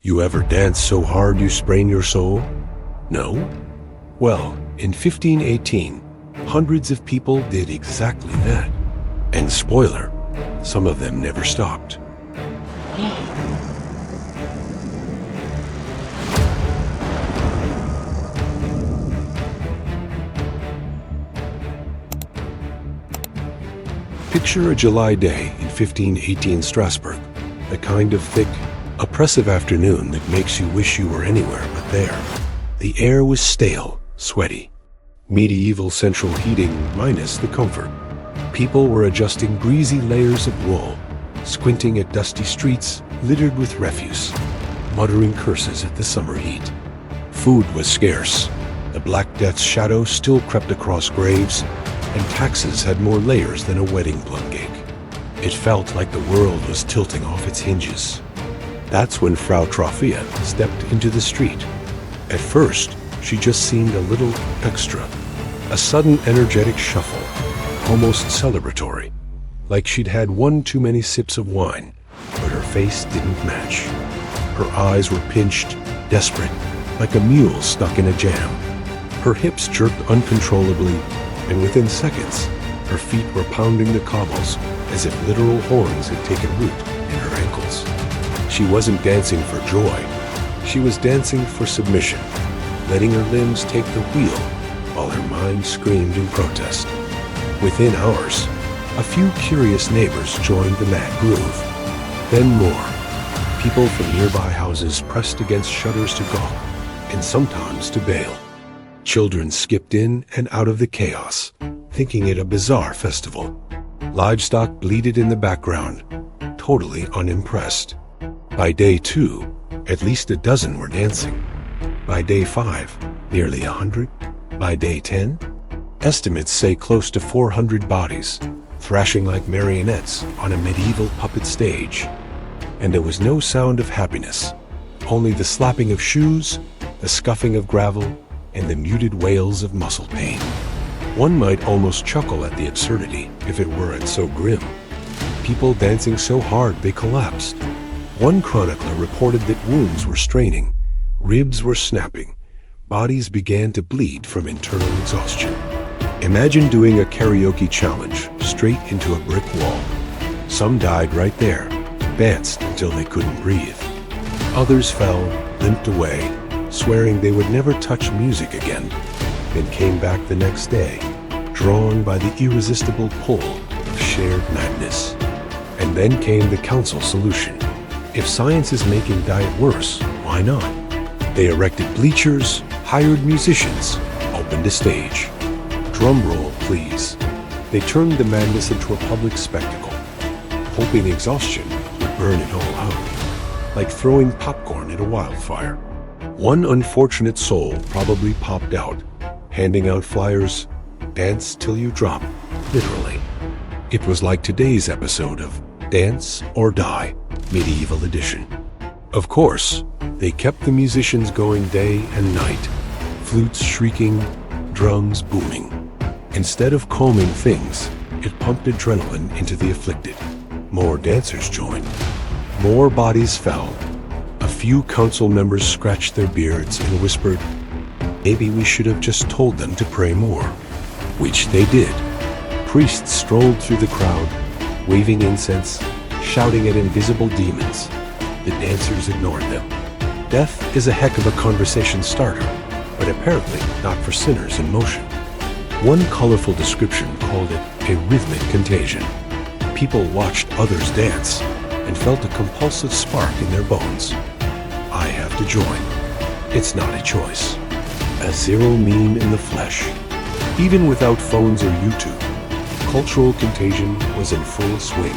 You ever dance so hard you sprain your soul? No? Well, in 1518, hundreds of people did exactly that. And spoiler, some of them never stopped. Picture a July day in 1518 Strasbourg, the kind of thick, oppressive afternoon that makes you wish you were anywhere but there. The air was stale, sweaty. Medieval central heating minus the comfort. People were adjusting greasy layers of wool, squinting at dusty streets littered with refuse, muttering curses at the summer heat. Food was scarce. The Black Death's shadow still crept across graves, and taxes had more layers than a wedding plum cake. It felt like the world was tilting off its hinges. That's when Frau Troffea stepped into the street. At first, she just seemed a little extra. A sudden energetic shuffle, almost celebratory, like she'd had one too many sips of wine, but her face didn't match. Her eyes were pinched, desperate, like a mule stuck in a jam. Her hips jerked uncontrollably, and within seconds, her feet were pounding the cobbles as if literal horns had taken root in her ankles. She wasn't dancing for joy. She was dancing for submission, letting her limbs take the wheel while her mind screamed in protest. Within hours, a few curious neighbors joined the mad groove. Then more. People from nearby houses pressed against shutters to gawk, and sometimes to bail. Children skipped in and out of the chaos, thinking it a bizarre festival. Livestock bleated in the background, totally unimpressed. By day 2, at least a dozen were dancing. By day 5, nearly 100. By day 10, estimates say close to 400 bodies, thrashing like marionettes on a medieval puppet stage. And there was no sound of happiness, only the slapping of shoes, the scuffing of gravel, and the muted wails of muscle pain. One might almost chuckle at the absurdity if it weren't so grim. People dancing so hard they collapsed. One chronicler reported that wounds were straining, ribs were snapping, bodies began to bleed from internal exhaustion. Imagine doing a karaoke challenge straight into a brick wall. Some died right there, danced until they couldn't breathe. Others fell, limped away, swearing they would never touch music again, then came back the next day, drawn by the irresistible pull of shared madness. And then came the council solution. If science is making diet worse, why not? They erected bleachers, hired musicians, opened a stage. Drum roll, please. They turned the madness into a public spectacle, hoping exhaustion would burn it all out, like throwing popcorn at a wildfire. One unfortunate soul probably popped out, handing out flyers, "Dance till you drop," literally. It was like today's episode of Dance or Die, Medieval Edition. Of course, they kept the musicians going day and night, flutes shrieking, drums booming. Instead of calming things, it pumped adrenaline into the afflicted. More dancers joined. More bodies fell. A few council members scratched their beards and whispered, "Maybe we should have just told them to pray more." Which they did. Priests strolled through the crowd, waving incense, shouting at invisible demons. The dancers ignored them. Death is a heck of a conversation starter, but apparently not for sinners in motion. One colorful description called it a rhythmic contagion. People watched others dance and felt a compulsive spark in their bones. I have to join. It's not a choice. A zero meme in the flesh. Even without phones or YouTube, cultural contagion was in full swing.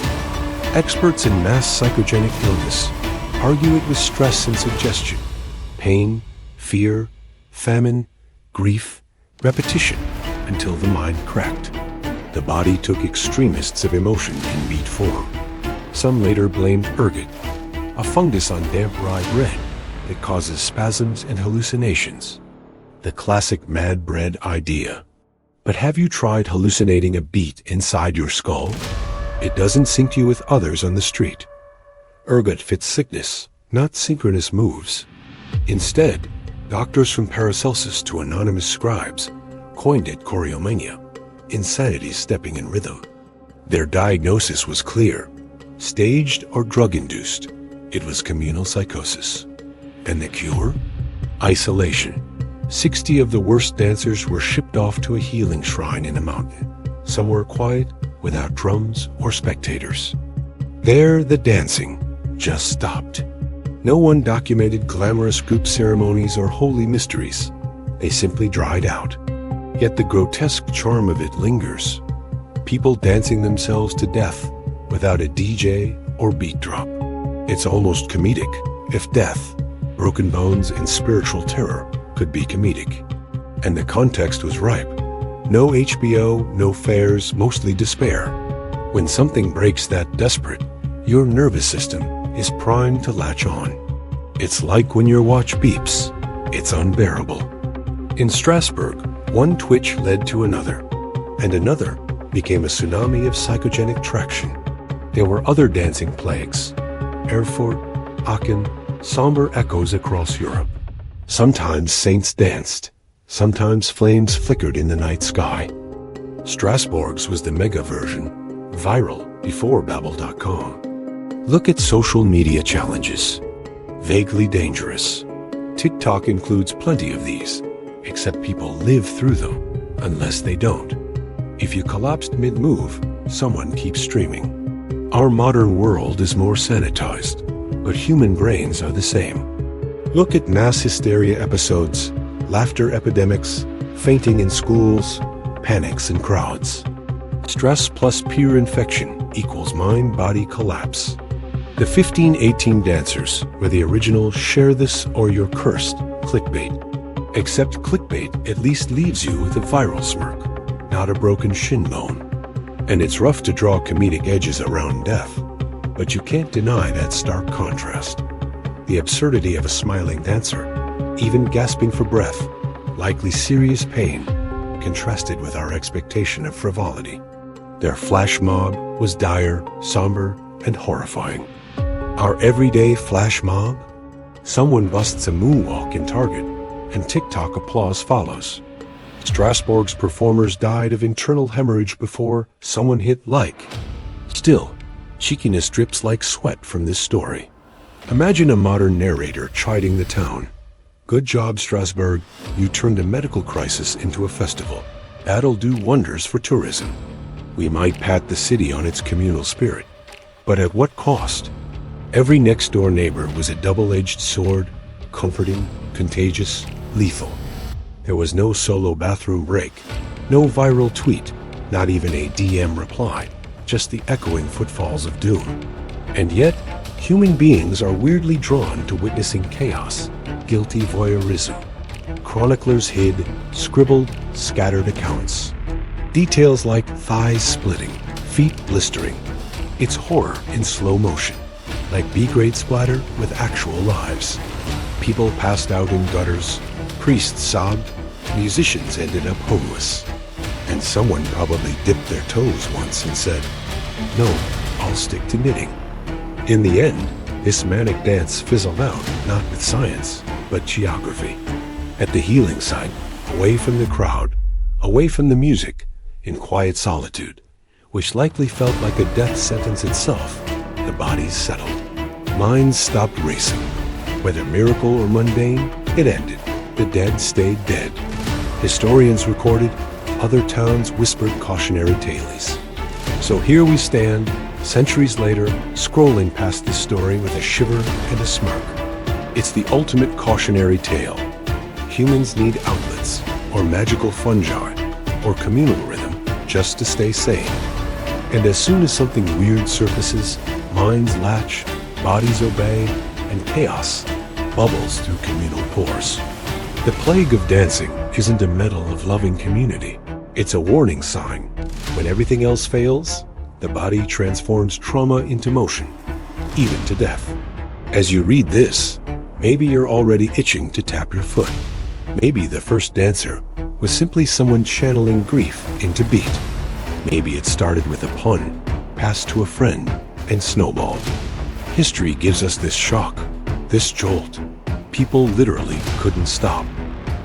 Experts in mass psychogenic illness argue it was stress and suggestion, pain, fear, famine, grief, repetition, until the mind cracked. The body took extremists of emotion in meat form. Some later blamed ergot, a fungus on damp rye bread that causes spasms and hallucinations. The classic mad bread idea. But have you tried hallucinating a beat inside your skull? It doesn't sync you with others on the street. Ergot fits sickness, not synchronous moves. Instead, doctors from Paracelsus to anonymous scribes coined it choreomania, insanity stepping in rhythm. Their diagnosis was clear: staged or drug-induced. It was communal psychosis. And the cure? Isolation. 60 of the worst dancers were shipped off to a healing shrine in a mountain, somewhere quiet, without drums or spectators. There, the dancing just stopped. No one documented glamorous group ceremonies or holy mysteries. They simply dried out. Yet the grotesque charm of it lingers. People dancing themselves to death without a DJ or beat drop. It's almost comedic, if death, broken bones, and spiritual terror could be comedic. And the context was ripe. No HBO, no fairs, mostly despair. When something breaks that desperate, your nervous system is primed to latch on. It's like when your watch beeps. It's unbearable. In Strasbourg, one twitch led to another, and another became a tsunami of psychogenic traction. There were other dancing plagues: Erfurt, Aachen, somber echoes across Europe. Sometimes saints danced, sometimes flames flickered in the night sky. Strasbourg's was the mega version, viral before Babel.com. Look at social media challenges. Vaguely dangerous. TikTok includes plenty of these, except people live through them, unless they don't. If you collapsed mid-move, someone keeps streaming. Our modern world is more sanitized, but human brains are the same. Look at mass hysteria episodes, laughter epidemics, fainting in schools, panics in crowds. Stress plus peer infection equals mind-body collapse. The 1518 dancers were the original "share this or you're cursed" clickbait. Except clickbait at least leaves you with a viral smirk, not a broken shin bone. And it's rough to draw comedic edges around death, but you can't deny that stark contrast. The absurdity of a smiling dancer, even gasping for breath, likely serious pain, contrasted with our expectation of frivolity. Their flash mob was dire, somber, and horrifying. Our everyday flash mob? Someone busts a moonwalk in Target, and TikTok applause follows. Strasbourg's performers died of internal hemorrhage before someone hit like. Still, cheekiness drips like sweat from this story. Imagine a modern narrator chiding the town. "Good job, Strasbourg. You turned a medical crisis into a festival. That'll do wonders for tourism." We might pat the city on its communal spirit, but at what cost? Every next-door neighbor was a double-edged sword, comforting, contagious, lethal. There was no solo bathroom break, no viral tweet, not even a DM reply, just the echoing footfalls of doom. And yet, human beings are weirdly drawn to witnessing chaos, guilty voyeurism. Chroniclers hid, scribbled, scattered accounts. Details like thighs splitting, feet blistering. It's horror in slow motion, like B-grade splatter with actual lives. People passed out in gutters, priests sobbed, musicians ended up homeless. And someone probably dipped their toes once and said, "No, I'll stick to knitting." In the end, this manic dance fizzled out, not with science, but geography. At the healing site, away from the crowd, away from the music, in quiet solitude, which likely felt like a death sentence itself, the bodies settled. Minds stopped racing. Whether miracle or mundane, it ended. The dead stayed dead. Historians recorded, other towns whispered cautionary tales. So here we stand, centuries later, scrolling past this story with a shiver and a smirk. It's the ultimate cautionary tale. Humans need outlets, or magical fungi, or communal rhythm, just to stay sane. And as soon as something weird surfaces, minds latch, bodies obey, and chaos bubbles through communal pores. The plague of dancing isn't a medal of loving community. It's a warning sign. When everything else fails, the body transforms trauma into motion, even to death. As you read this, maybe you're already itching to tap your foot. Maybe the first dancer was simply someone channeling grief into beat. Maybe it started with a pun, passed to a friend, and snowballed. History gives us this shock, This jolt, people literally couldn't stop.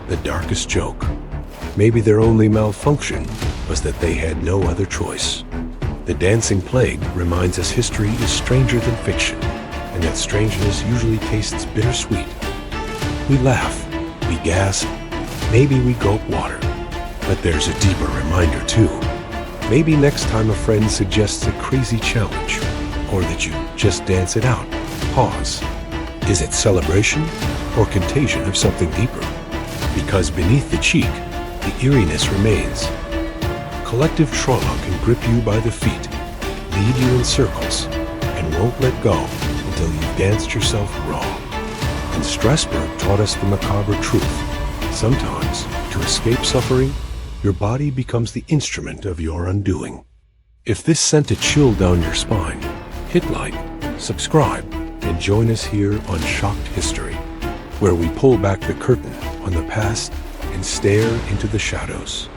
The darkest joke, maybe their only malfunction, was that they had no other choice. The dancing plague reminds us history is stranger than fiction, and that strangeness usually tastes bittersweet. We laugh, we gasp, maybe we gulp water. But there's a deeper reminder too. Maybe next time a friend suggests a crazy challenge, or that you just dance it out, pause. Is it celebration or contagion of something deeper? Because beneath the cheek, the eeriness remains. Collective trauma can grip you by the feet, lead you in circles, and won't let go until you've danced yourself raw. And Strasbourg taught us the macabre truth. Sometimes, to escape suffering, your body becomes the instrument of your undoing. If this sent a chill down your spine, hit like, subscribe, and join us here on Shocked History, where we pull back the curtain on the past and stare into the shadows.